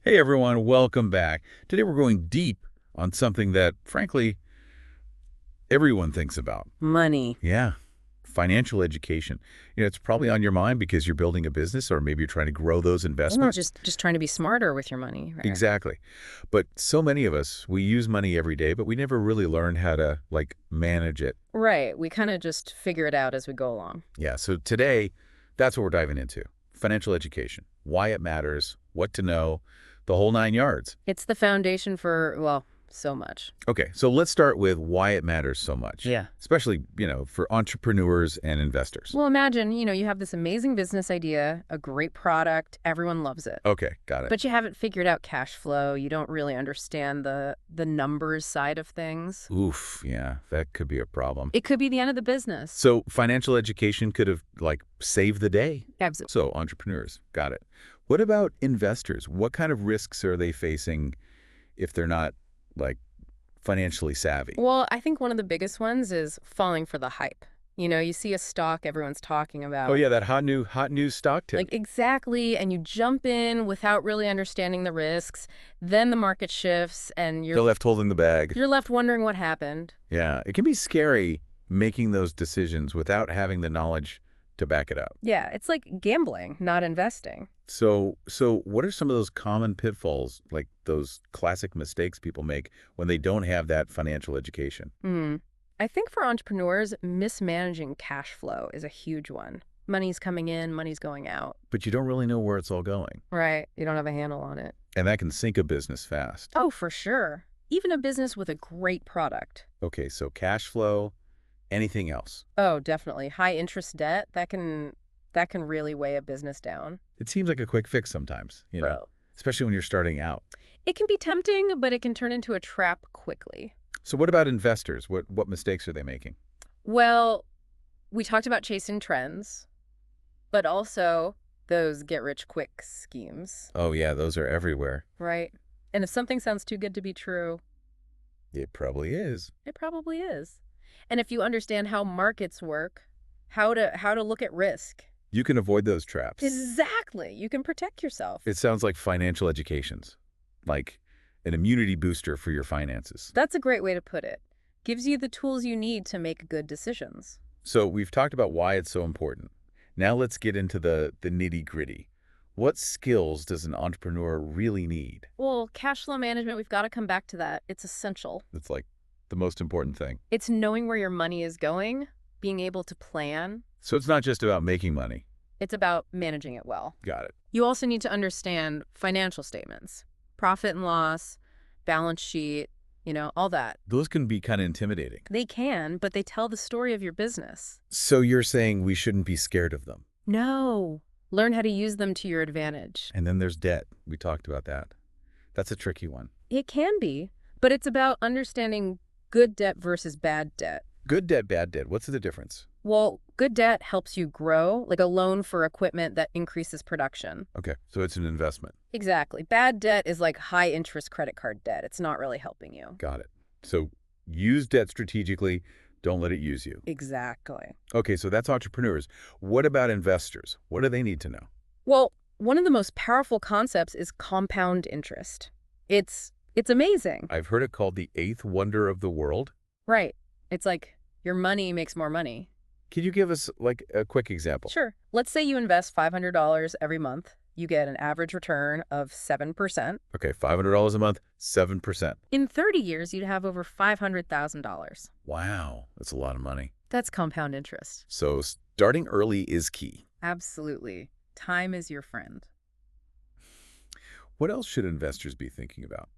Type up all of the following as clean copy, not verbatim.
Hey everyone, welcome back. Today we're going deep on something that, frankly, everyone thinks about. Money. Yeah, financial education. It's probably on your mind because you're building a business or maybe you're trying to grow those Well, investments. just trying to be smarter with your money, right? Exactly. But so many of us, we use money every day, but we never really learn how to, manage it. Right. We kind of just figure it out as we go along. Yeah, so today, that's what we're diving into. Financial education, why it matters, what to know, the whole nine yards. It's the foundation for, well, so much. Okay, so let's start with why it matters so much, Yeah. especially, for entrepreneurs and investors. Well, imagine, you have this amazing business idea, a great product, everyone loves it. Okay, got it. But you haven't figured out cash flow, you don't really understand the numbers side of things. Oof, yeah, that could be a problem. It could be the end of the business. So financial education could have, saved the day. Absolutely. So entrepreneurs, got it. What about investors? What kind of risks are they facing if they're not, like, financially savvy? Well, I think one of the biggest ones is falling for the hype. You see a stock everyone's talking about. Oh yeah, that hot news stock tip. Like, exactly, and you jump in without really understanding the risks. Then the market shifts, and They're left holding the bag. you're left wondering what happened. Yeah, it can be scary making those decisions without having the knowledge to back it up. Yeah, it's like gambling, not investing. So what are some of those common pitfalls, like those classic mistakes people make when they don't have that financial education? Hmm. I think for entrepreneurs, mismanaging cash flow is a huge one. Money's coming in, money's going out. But you don't really know where it's all going, Right. You don't have a handle on it. and that can sink a business fast. Oh, for sure. Even a business with a great product. Okay, so cash flow, anything else? Oh, definitely. High interest debt, that can really weigh a business down. It seems like a quick fix sometimes, Bro. especially when you're starting out. It can be tempting, but it can turn into a trap quickly. So what about investors? What mistakes are they making? Well, we talked about chasing trends, but also those get-rich-quick schemes, Oh yeah, those are everywhere. right? And if something sounds too good to be true, It probably is. it probably is. And if you understand how markets work, how to look at risk, You can avoid those traps. exactly, you can protect yourself. It sounds like financial education's, like an immunity booster for your finances. That's a great way to put it. Gives you the tools you need to make good decisions. So we've talked about why it's so important. Now let's get into the nitty-gritty. What skills does an entrepreneur really need? Well, cash flow management, we've got to come back to that. It's essential. That's like the most important thing. It's knowing where your money is going, being able to plan. So it's not just about making money. It's about managing it well. Got it. You also need to understand financial statements, profit and loss, balance sheet, all that. Those can be kind of intimidating. They can, but they tell the story of your business. So you're saying we shouldn't be scared of them. No. Learn how to use them to your advantage. And then there's debt. We talked about that. That's a tricky one. It can be, but it's about understanding good debt versus bad debt. Good debt, bad debt. What's the difference? Well, good debt helps you grow, like a loan for equipment that increases production. Okay, so it's an investment. Exactly. Bad debt is like high interest credit card debt. It's not really helping you. Got it. So use debt strategically. Don't let it use you. Exactly. Okay, so that's entrepreneurs. What about investors? What do they need to know? Well, one of the most powerful concepts is compound interest. It's amazing. I've heard it called the eighth wonder of the world. Right. It's like your money makes more money. Can you give us, a quick example? Sure. Let's say you invest $500 every month. You get an average return of 7%. Okay, $500 a month, 7%. In 30 years, you'd have over $500,000. Wow, that's a lot of money. That's compound interest. So starting early is key. Absolutely. Time is your friend. What else should investors be thinking about?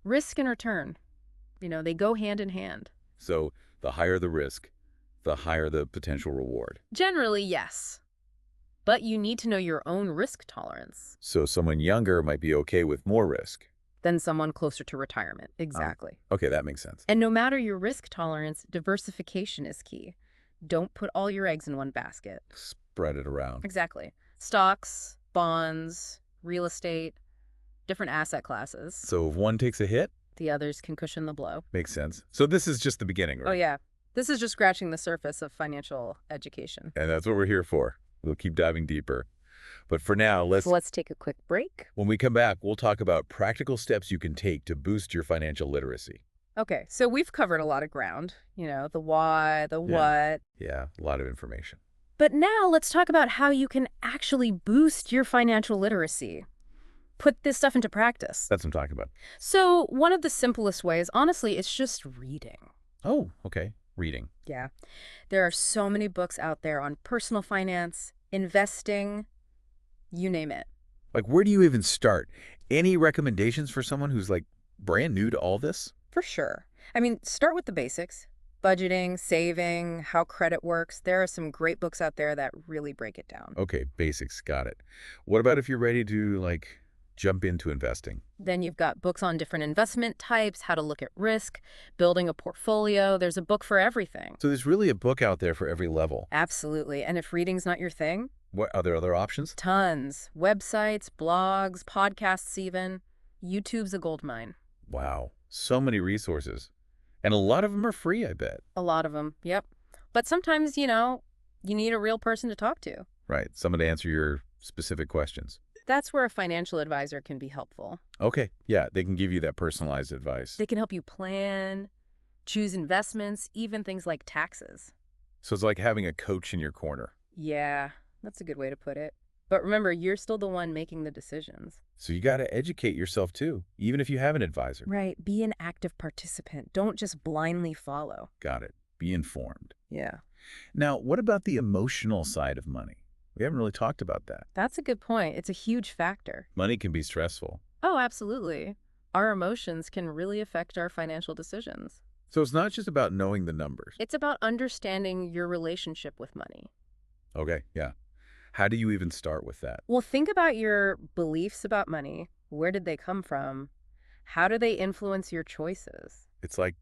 Risk and return. They go hand in hand. So the higher the risk, the higher the potential reward. Generally, yes. But you need to know your own risk tolerance So someone younger might be okay with more risk. than someone closer to retirement. Exactly. Okay, that makes sense. And no matter your risk tolerance, diversification is key. Don't put all your eggs in one basket. Spread it around. Exactly. Stocks, bonds, real estate, different asset classes. So if one takes a hit, The others can cushion the blow. makes sense. So this is just the beginning, right? Oh, yeah. This is just scratching the surface of financial education. And that's what we're here for. We'll keep diving deeper. But for now, So let's take a quick break. when we come back, we'll talk about practical steps you can take to boost your financial literacy. Okay, so we've covered a lot of ground, the why, the Yeah. what. Yeah, a lot of information. But now let's talk about how you can actually boost your financial literacy. Put this stuff into practice. That's what I'm talking about. So one of the simplest ways, honestly, is just reading. Oh, okay. Reading. Yeah. There are so many books out there on personal finance, investing, you name it. Like, where do you even start? Any recommendations for someone who's like brand new to all this? For sure. I mean, start with the basics. Budgeting, saving, how credit works. There are some great books out there that really break it down. Okay, basics, got it. What about if you're ready to like jump into investing? Then you've got books on different investment types, how to look at risk, building a portfolio. There's a book for everything. So there's really a book out there for every level. Absolutely. And if reading's not your thing, What are there other options? tons. Websites, blogs, podcasts even. YouTube's a gold mine. Wow, so many resources. And a lot of them are free, I bet. A lot of them, yep. But sometimes, you need a real person to talk to. Right, someone to answer your specific questions. That's where a financial advisor can be helpful. Okay, yeah, they can give you that personalized advice. They can help you plan, choose investments, even things like taxes. So it's like having a coach in your corner. Yeah, that's a good way to put it. But remember, you're still the one making the decisions. So you got to educate yourself too, even if you have an advisor. Right. Be an active participant. Don't just blindly follow. Got it. Be informed. Yeah. Now, what about the emotional side of money? We haven't really talked about that. That's a good point. It's a huge factor. Money can be stressful. Oh, absolutely. Our emotions can really affect our financial decisions. So it's not just about knowing the numbers. It's about understanding your relationship with money. Okay, yeah. How do you even start with that? Well, think about your beliefs about money. Where did they come from? How do they influence your choices? It's like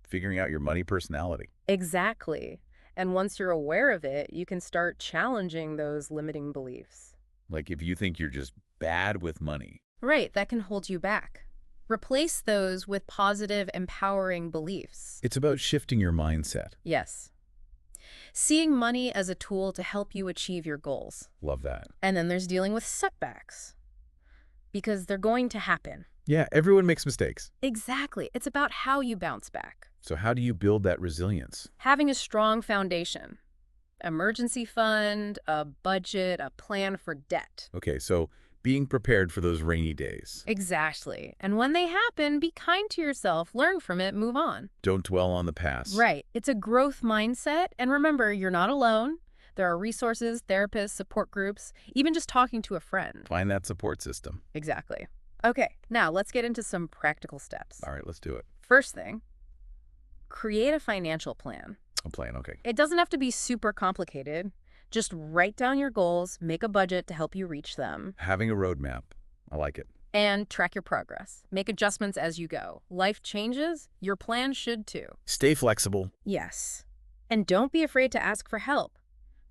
figuring out your money personality. Exactly. And once you're aware of it, you can start challenging those limiting beliefs. Like if you think you're just bad with money. Right, that can hold you back. Replace those with positive, empowering beliefs. It's about shifting your mindset. Yes. Seeing money as a tool to help you achieve your goals. Love that. And then there's dealing with setbacks. Because they're going to happen. Yeah, everyone makes mistakes. Exactly. It's about how you bounce back. So how do you build that resilience? Having a strong foundation. Emergency fund, a budget, a plan for debt. Okay, so being prepared for those rainy days. Exactly. And when they happen, be kind to yourself, learn from it, move on. Don't dwell on the past. Right. It's a growth mindset. And remember, you're not alone. There are resources, therapists, support groups, even just talking to a friend. Find that support system. Exactly. Okay, now let's get into some practical steps. All right, let's do it. First thing, create a financial plan. A plan, okay. It doesn't have to be super complicated. Just write down your goals, make a budget to help you reach them, Having a roadmap. I like it. and track your progress. Make adjustments as you go. Life changes, your plan should too. Stay flexible. Yes. And don't be afraid to ask for help.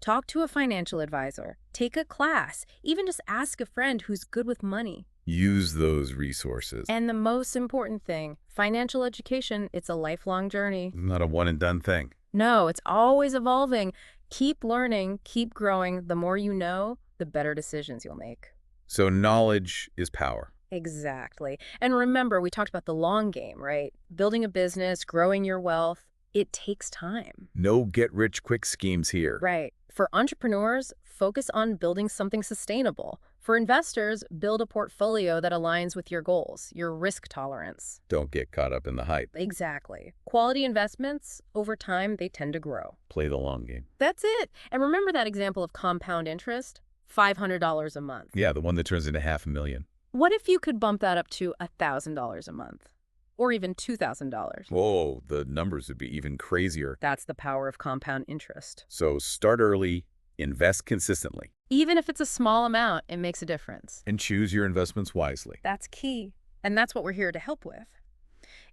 Talk to a financial advisor, take a class, even just ask a friend who's good with money. Use those resources. And the most important thing, financial education, it's a lifelong journey. Not a one and done thing. No, it's always evolving. Keep learning, keep growing. The more you know, the better decisions you'll make. So knowledge is power. Exactly. And remember, we talked about the long game, right? Building a business, growing your wealth, it takes time. No get-rich-quick schemes here. Right. For entrepreneurs, focus on building something sustainable. For investors, build a portfolio that aligns with your goals, your risk tolerance. Don't get caught up in the hype. Exactly. Quality investments, over time, they tend to grow. Play the long game. That's it. And remember that example of compound interest? $500 a month. Yeah, the one that turns into $500,000. What if you could bump that up to $1,000 a month? Or even $2,000? Whoa, the numbers would be even crazier. That's the power of compound interest. So start early, invest consistently, Even if it's a small amount, it makes a difference. and choose your investments wisely. That's key. And that's what we're here to help with.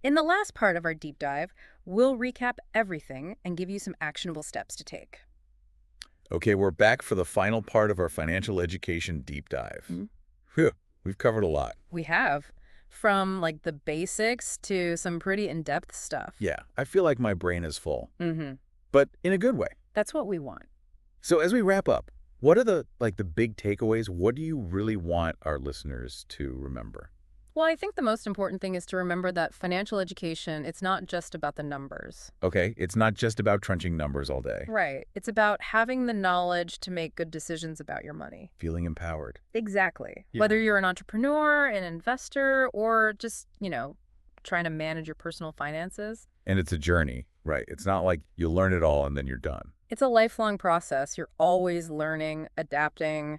In the last part of our deep dive, we'll recap everything and give you some actionable steps to take. Okay, we're back for the final part of our financial education deep dive. Mhm. Phew, we've covered a lot. We have, from like the basics to some pretty in-depth stuff. Yeah, I feel like my brain is full, Mm-hmm. but in a good way. That's what we want. So as we wrap up, What are the big takeaways? What do you really want our listeners to remember? Well, I think the most important thing is to remember that financial education, it's not just about the numbers. Okay, it's not just about crunching numbers all day. Right. It's about having the knowledge to make good decisions about your money. Feeling empowered. Exactly. Yeah. Whether you're an entrepreneur, an investor, or just, trying to manage your personal finances, And it's a journey, right? It's not like you learn it all and then you're done. it's a lifelong process. You're always learning, adapting.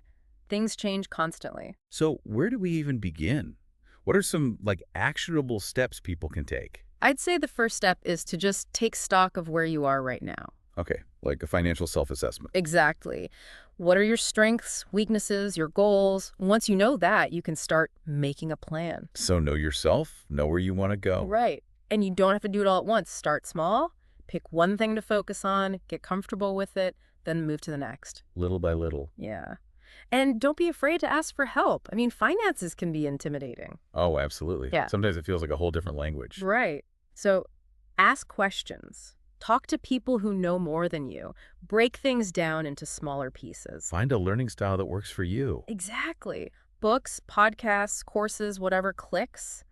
Things change constantly. So where do we even begin? What are some actionable steps people can take? I'd say the first step is to just take stock of where you are right now. Okay, like a financial self-assessment. Exactly. What are your strengths, weaknesses, your goals? Once you know that, you can start making a plan. So know yourself, know where you want to go. Right. And you don't have to do it all at once. Start small, pick one thing to focus on, get comfortable with it, then move to the next. Little by little. Yeah. And don't be afraid to ask for help. I mean, finances can be intimidating. Oh, absolutely. Yeah. Sometimes it feels like a whole different language. Right. So ask questions. Talk to people who know more than you. Break things down into smaller pieces. Find a learning style that works for you. Exactly. Books, podcasts, courses, whatever clicks.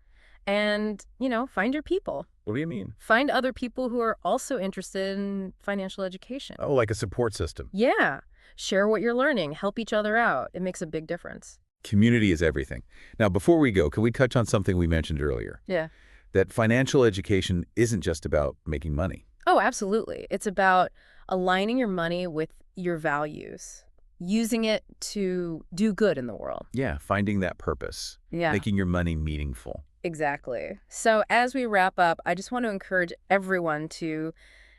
And, find your people. What do you mean? Find other people who are also interested in financial education. Oh, like a support system. Yeah. Share what you're learning. Help each other out. It makes a big difference. Community is everything. Now, before we go, can we touch on something we mentioned earlier? Yeah. That financial education isn't just about making money. Oh, absolutely. It's about aligning your money with your values, using it to do good in the world. Yeah, finding that purpose. Yeah. Making your money meaningful. Exactly. So as we wrap up, I just want to encourage everyone to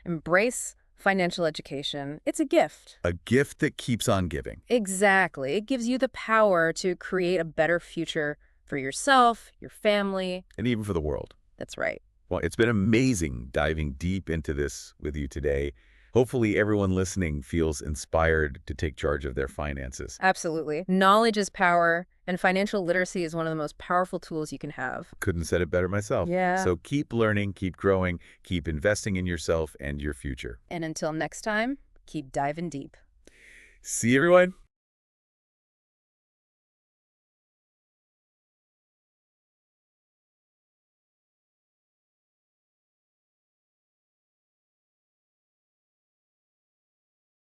embrace financial education. It's a gift. A gift that keeps on giving. Exactly. It gives you the power to create a better future for yourself, your family. And even for the world. That's right. Well, it's been amazing diving deep into this with you today. Hopefully everyone listening feels inspired to take charge of their finances. Absolutely. Knowledge is power, and financial literacy is one of the most powerful tools you can have. Couldn't have said it better myself. Yeah. So keep learning, keep growing, keep investing in yourself and your future. And until next time, keep diving deep. See you, everyone.